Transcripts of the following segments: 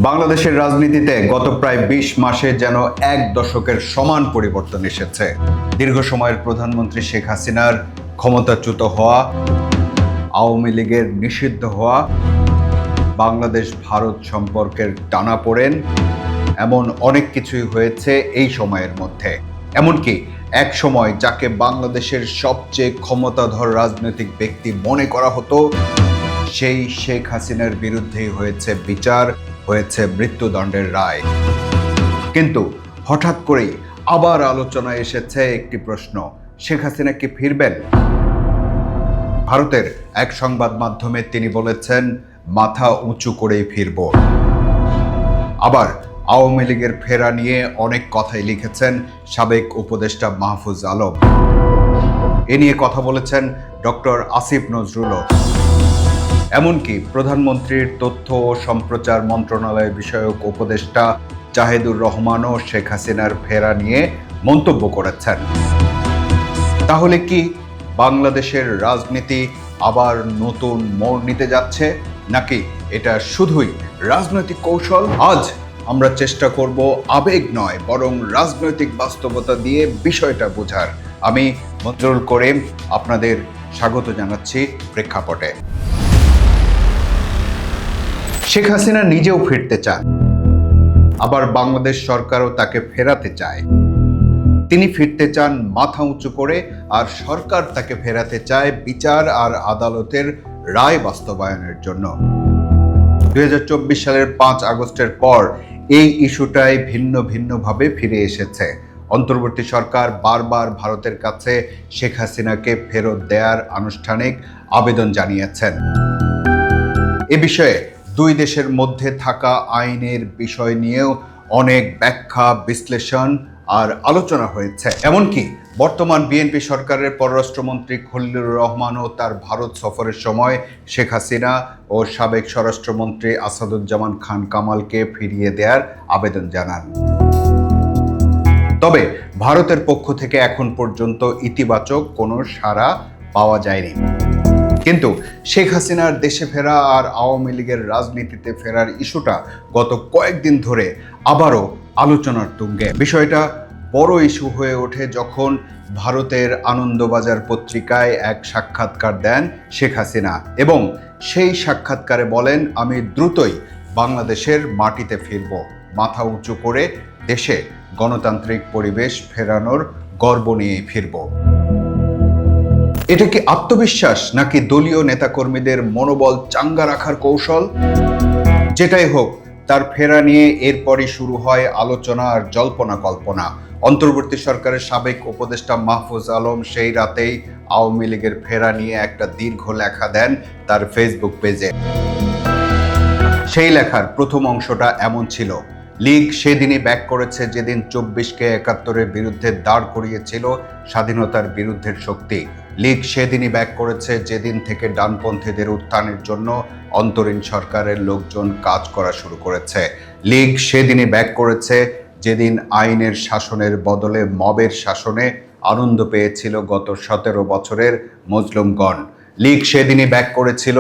বাংলাদেশের রাজনীতিতে গত প্রায় ২০ মাসে যেন এক দশকের সমান পরিবর্তন এসেছে। দীর্ঘ সময়ের প্রধানমন্ত্রী শেখ হাসিনার ক্ষমতাচ্যুত হওয়া, আওয়ামী লীগের নিষিদ্ধ হওয়া, বাংলাদেশ ভারত সম্পর্কের টানাপোড়েন, এমন অনেক কিছুই হয়েছে এই সময়ের মধ্যে। এমনকি এক সময় যাকে বাংলাদেশের সবচেয়ে ক্ষমতাধর রাজনৈতিক ব্যক্তি মনে করা হতো, সেই শেখ হাসিনার বিরুদ্ধেই হয়েছে বিচার, হয়েছে মৃত্যুদণ্ডের রায়। কিন্তু হঠাৎ করেই আবার আলোচনায় এসেছে একটি প্রশ্ন, শেখ হাসিনা কি ফিরবেন? ভারতের এক সংবাদ মাধ্যমে তিনি বলেছেন, মাথা উঁচু করেই ফিরব। আবার আওয়ামী লীগের ফেরা নিয়ে অনেক কথাই লিখেছেন সাবেক উপদেষ্টা মাহফুজ আলম। এ নিয়ে কথা বলেছেন ডক্টর আসিফ নজরুলও। এমনকি প্রধানমন্ত্রীর তথ্য ও সম্প্রচার মন্ত্রণালয় বিষয়ক উপদেষ্টা জাহেদুর রহমানও শেখ হাসিনার ফেরা নিয়ে মন্তব্য করেছেন। তাহলে কি বাংলাদেশের রাজনীতি আবার নতুন মোড় নিতে যাচ্ছে, নাকি এটা শুধুই রাজনৈতিক কৌশল? আজ আমরা চেষ্টা করব আবেগ নয়, বরং রাজনৈতিক বাস্তবতা দিয়ে বিষয়টা বোঝার। আমি মঞ্জুরুল করিম আপনাদের স্বাগত জানাচ্ছি প্রেক্ষাপটে। শেখ হাসিনা নিজেও ফিরতে চান, আবার বাংলাদেশ সরকারও তাকে ফেরাতে চায়। তিনি ফিরতে চান মাথা উঁচু করে, আর সরকার তাকে ফেরাতে চায় বিচার আর আদালতের রায় বাস্তবায়নের জন্য। ২০২৪ সালের ৫ আগস্টের পর এই ইস্যুটাই ভিন্ন ভিন্নভাবে ফিরে এসেছে। অন্তর্বর্তী সরকার বারবার ভারতের কাছে শেখ হাসিনাকে ফেরত দেওয়ার আনুষ্ঠানিক আবেদন জানিয়েছেন। এ বিষয়ে দুই দেশের মধ্যে থাকা আইনের বিষয় নিয়েও অনেক ব্যাখ্যা, বিশ্লেষণ আর আলোচনা হয়েছে। এমনকি বর্তমান বিএনপি সরকারের পররাষ্ট্রমন্ত্রী খলিলুর রহমানও তার ভারত সফরের সময় শেখ হাসিনা ও সাবেক স্বরাষ্ট্রমন্ত্রী আসাদুজ্জামান খান কামালকে ফিরিয়ে দেওয়ার আবেদন জানান। তবে ভারতের পক্ষ থেকে এখন পর্যন্ত ইতিবাচক কোনো সাড়া পাওয়া যায়নি। কিন্তু শেখ হাসিনার দেশে ফেরা আর আওয়ামী লীগের রাজনীতিতে ফেরার ইস্যুটা গত কয়েকদিন ধরে আবারও আলোচনার তুঙ্গে। বিষয়টা বড় ইস্যু হয়ে ওঠে যখন ভারতের আনন্দবাজার পত্রিকায় এক সাক্ষাৎকার দেন শেখ হাসিনা এবং সেই সাক্ষাৎকারে বলেন, আমি দ্রুতই বাংলাদেশের মাটিতে ফিরব, মাথা উঁচু করে দেশে গণতান্ত্রিক পরিবেশ ফেরানোর গর্ব নিয়ে ফিরব। এটা কি আত্মবিশ্বাস, নাকি দলীয় নেতাকর্মীদের মনোবল চাঙ্গা রাখার কৌশল? যেটাই হোক, তার ফেরা নিয়ে এরপরই শুরু হয় আলোচনা আর জল্পনা কল্পনা। অন্তর্বর্তী সরকারের সাবেক উপদেষ্টা মাহফুজ আলম সেই রাতেই আওয়ামী লীগের ফেরা নিয়ে একটা দীর্ঘ লেখা দেন তার ফেসবুক পেজে। সেই লেখার প্রথম অংশটা এমন ছিল, লীগ সেদিনই ব্যাক করেছে যেদিন ২৪কে ৭১-এর বিরুদ্ধে দাঁড় করিয়েছিল স্বাধীনতার বিরুদ্ধের শক্তি। লীগ সেদিনই ব্যাক করেছে যেদিন থেকে ডানপন্থীদের উত্থানের জন্য অন্তরীণ সরকারের লোকজন কাজ করা শুরু করেছে। লীগ সেদিনই ব্যাক করেছে যেদিন আইনের শাসনের বদলে মবের শাসনে আনন্দ পেয়েছিল গত ১৭ বছরের মজলুমগণ। লীগ সেদিনই ব্যাক করেছিল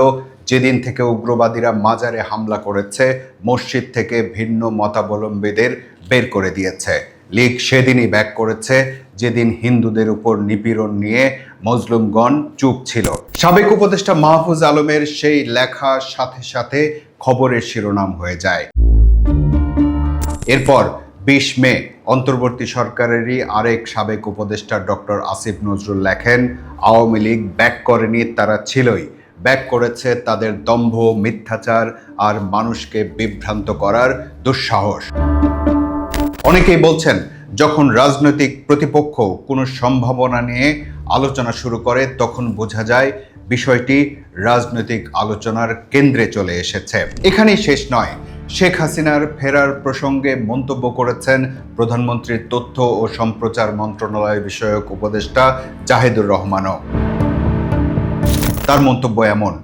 যেদিন থেকে উগ্রবাদীরা মাজারে হামলা করেছে, মসজিদ থেকে ভিন্ন মতাবলম্বীদের বের করে দিয়েছে। লীগ সেদিনই ব্যাক করেছে যেদিন হিন্দুদের উপর নিপীড়ন নিয়ে মজলুমগণ চুপ ছিল। সাবেক উপদেষ্টা মাহফুজ আলমের সেই লেখার সাথে সাথে খবরের শিরোনাম হয়ে যায়। এরপর ২০ মে অন্তর্বর্তী সরকারেরই আরেক সাবেক উপদেষ্টা ডক্টর আসিফ নজরুল লেখেন, আওয়ামী লীগ ব্যাক করেনি, তারা ছিলই, ব্যাক করেছে তাদের দম্ভ, মিথ্যাচার আর মানুষকে বিভ্রান্ত করার দুঃসাহস। অনেকেই বলছেন, যখন রাজনৈতিক প্রতিপক্ষ কোনো সম্ভাবনা নিয়ে আলোচনা শুরু করে তখন বোঝা যায় বিষয়টি রাজনৈতিক আলোচনার কেন্দ্রে চলে এসেছে। এখানেই শেষ নয়, শেখ হাসিনার ফেরার প্রসঙ্গে মন্তব্য করেছেন প্রধানমন্ত্রীর তথ্য ও সম্প্রচার মন্ত্রণালয় বিষয়ক উপদেষ্টা জাহেদুর রহমানও। তার মন্তব্য এমন,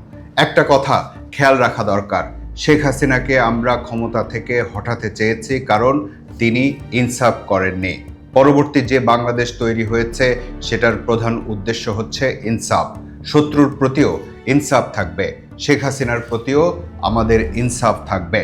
একটা কথা খেয়াল রাখা দরকার, শেখ হাসিনাকে আমরা ক্ষমতা থেকে হটাতে চেয়েছি কারণ তিনি ইনসাফ করেননি। পরবর্তী যে বাংলাদেশ তৈরি হয়েছে সেটার প্রধান উদ্দেশ্য হচ্ছে ইনসাফ। শত্রুর প্রতিও ইনসাফ থাকবে, শেখ হাসিনার প্রতিও আমাদের ইনসাফ থাকবে।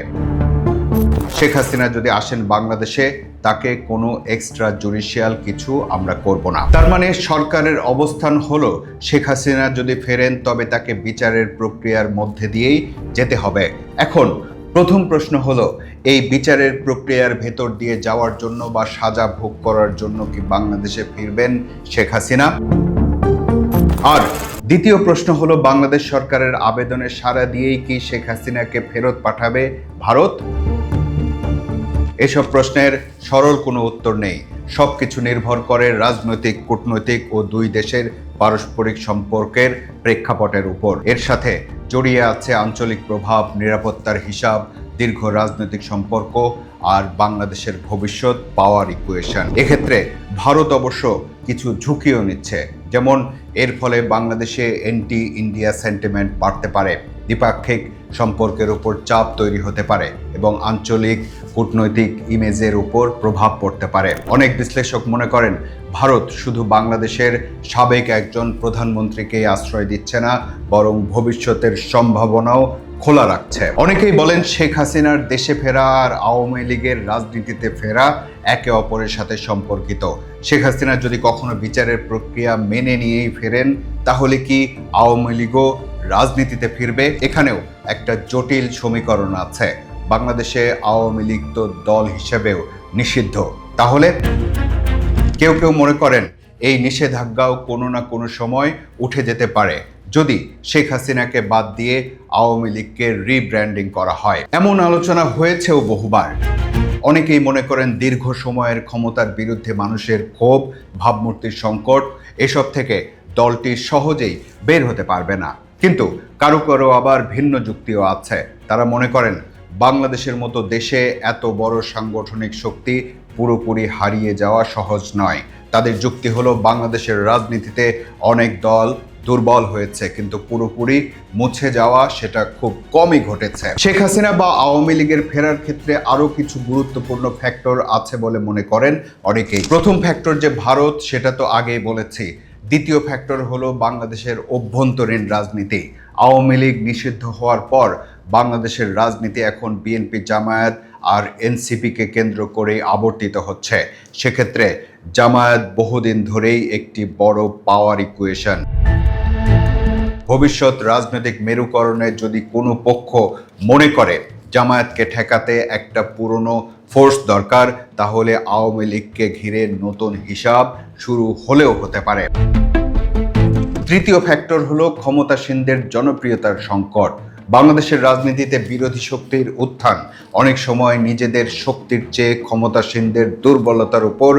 শেখ হাসিনা যদি আসেন বাংলাদেশে, তাকে কোনো এক্সট্রা জুডিশিয়াল কিছু আমরা করব না। তার মানে সরকারের অবস্থান হলো, শেখ হাসিনা যদি ফেরেন তবে তাকে বিচারের প্রক্রিয়ার মধ্যে দিয়েই যেতে হবে। এখন প্রথম প্রশ্ন হলো, এই বিচারের প্রক্রিয়ার ভেতর দিয়ে যাওয়ার জন্য বা সাজা ভোগ করার জন্য কি বাংলাদেশে ফিরবেন শেখ হাসিনা? আর দ্বিতীয় প্রশ্ন হলো, বাংলাদেশ সরকারের আবেদনে সাড়া দিয়েই কি শেখ হাসিনাকে ফেরত পাঠাবে ভারত? এসব প্রশ্নের সরল কোনো উত্তর নেই। সবকিছু নির্ভর করে রাজনৈতিক, কূটনৈতিক ও দুই দেশের পারস্পরিক সম্পর্কের প্রেক্ষাপটের উপর। এর সাথে জড়িয়ে আছে আঞ্চলিক প্রভাব, নিরাপত্তার হিসাব, দীর্ঘ রাজনৈতিক সম্পর্ক আর বাংলাদেশের ভবিষ্যৎ পাওয়ার ইকুয়েশন। এক্ষেত্রে ভারত অবশ্য কিছু ঝুঁকিও নিচ্ছে, যেমন এর ফলে বাংলাদেশে অ্যান্টি ইন্ডিয়া সেন্টিমেন্ট বাড়তে পারে, দ্বিপাক্ষিক সম্পর্কের উপর চাপ তৈরি হতে পারে এবং আঞ্চলিক কূটনৈতিক ইমেজের উপর প্রভাব পড়তে পারে। অনেক বিশ্লেষক মনে করেন, ভারত শুধু বাংলাদেশের সাবেক একজন প্রধানমন্ত্রীকে আশ্রয় দিচ্ছে না, বরং ভবিষ্যতের সম্ভাবনাও খোলা রাখছে। অনেকেই বলেন, শেখ হাসিনার দেশে ফেরা আর আওয়ামী লীগের রাজনীতিতে ফেরা একে অপরের সাথে সম্পর্কিত। শেখ হাসিনা যদি কখনো বিচারের প্রক্রিয়া মেনে নিয়েই ফেরেন, তাহলে কি আওয়ামী লীগও রাজনীতিতে ফিরবে? এখানেও একটা জটিল সমীকরণ আছে। বাংলাদেশে আওয়ামী লীগ তো দল হিসেবেও নিষিদ্ধ। তাহলে কেউ কেউ মনে করেন, এই নিষেধাজ্ঞাও কোনো না কোনো সময় উঠে যেতে পারে যদি শেখ হাসিনাকে বাদ দিয়ে আওয়ামী লীগকে রিব্র্যান্ডিং করা হয়। এমন আলোচনা হয়েছেও বহুবার। অনেকেই মনে করেন, দীর্ঘ সময়ের ক্ষমতার বিরুদ্ধে মানুষের ক্ষোভ, ভাবমূর্তির সংকট, এসব থেকে দলটি সহজেই বের হতে পারবে না। কিন্তু কারো কারো আবার ভিন্ন যুক্তিও আছে। তারা মনে করেন, বাংলাদেশের মতো দেশে এত বড় সাংগঠনিক শক্তি পুরোপুরি হারিয়ে যাওয়া সহজ নয়। তাদের যুক্তি হলো, বাংলাদেশের রাজনীতিতে অনেক দল দুর্বল হয়েছে, কিন্তু পুরোপুরি মুছে যাওয়া সেটা খুব কমই ঘটেছে। শেখ হাসিনা বা আওয়ামী লীগের ফেরার ক্ষেত্রে আরও কিছু গুরুত্বপূর্ণ ফ্যাক্টর আছে বলে মনে করেন অনেকেই। প্রথম ফ্যাক্টর যে ভারত, সেটা তো আগেই বলেছি। দ্বিতীয় ফ্যাক্টর হলো বাংলাদেশের অভ্যন্তরীণ রাজনীতি। আওয়ামী লীগ নিষিদ্ধ হওয়ার পর বাংলাদেশের রাজনীতি এখন বিএনপি, জামায়াত আর এনসিপিকে কেন্দ্র করে আবর্তিত হচ্ছে। সেক্ষেত্রে জামায়াত বহুদিন ধরেই একটি বড় পাওয়ার ইকুয়েশন। ভবিষ্যৎ রাজনৈতিক মেরুকরণে যদি কোনো পক্ষ মনে করে জামায়াতকে ঠেকাতে একটা পুরনো ফোর্স দরকার, তাহলে আওয়ামী লীগকে ঘিরে নতুন হিসাব শুরু হলেও হতে পারে। তৃতীয় ফ্যাক্টর হলো ক্ষমতাসীনদের জনপ্রিয়তার সংকট। বাংলাদেশের রাজনীতিতে বিরোধী শক্তির উত্থান অনেক সময় নিজেদের শক্তির চেয়ে ক্ষমতাসীনদের দুর্বলতার উপর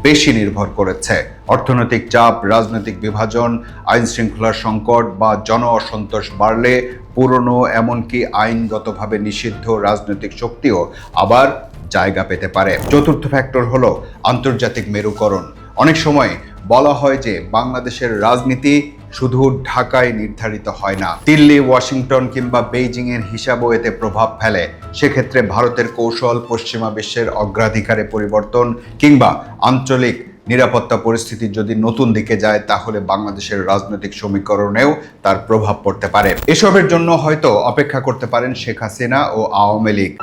বেশি নির্ভর করেছে। অর্থনৈতিক চাপ, রাজনৈতিক বিভাজন, আইন শৃঙ্খলার সংকট বা জন অসন্তোষ বাড়লে পুরনো, এমনকি আইনগতভাবে নিষিদ্ধ রাজনৈতিক শক্তিও আবার জায়গা পেতে পারে। চতুর্থ ফ্যাক্টর হলো আন্তর্জাতিক মেরুকরণ। অনেক সময় বলা হয় যে বাংলাদেশের রাজনীতি শুধু ঢাকায় নির্ধারিত হয় না, দিল্লি, ওয়াশিংটন কিংবা বেইজিং এর হিসাবও এতে প্রভাব ফেলে। সেক্ষেত্রে ভারতের কৌশল, পশ্চিমা বিশ্বের অগ্রাধিকারে পরিবর্তন কিংবা আঞ্চলিক নিরাপত্তা পরিস্থিতি যদি নতুন দিকে যায়, তাহলে বাংলাদেশের রাজনৈতিক সমীকরণেও তার প্রভাব পড়তে পারে। এসবের জন্য হয়তো অপেক্ষা করতে পারেন শেখ হাসিনা ও আওয়ামী লীগ।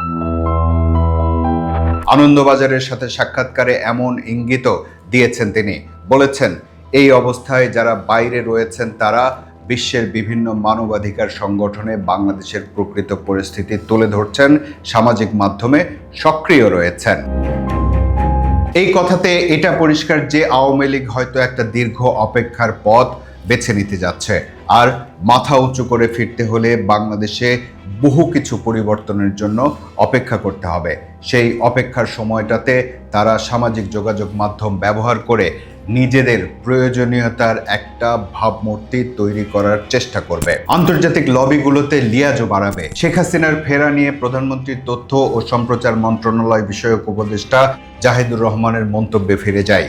আনন্দবাজারের সাথে সাক্ষাৎকারে এমন ইঙ্গিতও দিয়েছেন তিনি। বলেছেন, এই অবস্থায় যারা বাইরে রয়েছেন তারা বিশ্বের বিভিন্ন মানবাধিকার সংগঠনে বাংলাদেশের প্রকৃত পরিস্থিতি তুলে ধরছেন, সামাজিক মাধ্যমে সক্রিয় রয়েছেন। এই কথাতে এটা পরিষ্কার যে আওয়ামী লীগ হয়তো একটা দীর্ঘ অপেক্ষার পথ বেছে নিতে যাচ্ছে। আর মাথা উঁচু করে ফিরতে হলে বাংলাদেশে বহু কিছু পরিবর্তনের জন্য অপেক্ষা করতে হবে। সেই অপেক্ষার সময়টাতে তারা সামাজিক যোগাযোগ মাধ্যম ব্যবহার করে নিজেদের প্রয়োজনীয়তার একটা ভাবমূর্তি তৈরি করার চেষ্টা করবে। আন্তর্জাতিক লবিগুলোতে লিয়াজও বাড়াবে। শেখ হাসিনার ফেরা নিয়ে প্রধানমন্ত্রীর তথ্য ও সম্প্রচার মন্ত্রণালয় বিষয়ক উপদেষ্টা জাহিদুর রহমানের মন্তব্যে ফিরে যায়।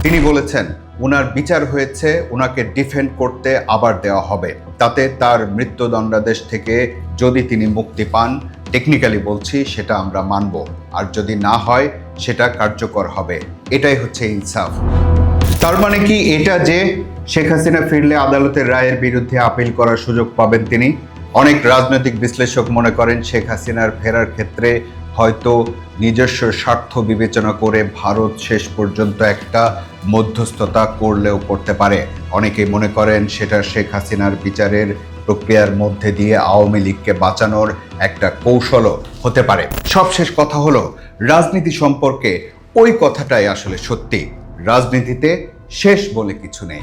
তিনি বলেছেন, উনার বিচার হয়েছে, উনাকে ডিফেন্ড করতে আবার দেওয়া হবে। তাতে তার মৃত্যুদণ্ডাদেশ থেকে যদি তিনি মুক্তি পান, টেকনিক্যালি বলছি, সেটা আমরা মানব। আর যদি না হয়, সেটা কার্যকর হবে। এটাই হচ্ছে ইনসাফ। তার মানে কি এটা যে শেখ হাসিনা ফিরলে আদালতের রায়ের বিরুদ্ধে আপিল করার সুযোগ পাবেন তিনি? অনেক রাজনৈতিক বিশ্লেষক মনে করেন শেখ হাসিনার ফেরার ক্ষেত্রে হয়তো নিজস্ব স্বার্থ বিবেচনা করে ভারত শেষ পর্যন্ত একটা মধ্যস্থতা করলেও করতে পারে। অনেকেই মনে করেন সেটা শেখ হাসিনার বিচারের প্রক্রিয়ার মধ্যে দিয়ে আওয়ামী লীগকে বাঁচানোর একটা কৌশলও হতে পারে। সবশেষ কথা হলো, রাজনীতি সম্পর্কে ওই কথাটাই আসলে সত্যি, রাজনীতিতে শেষ বলে কিছু নেই।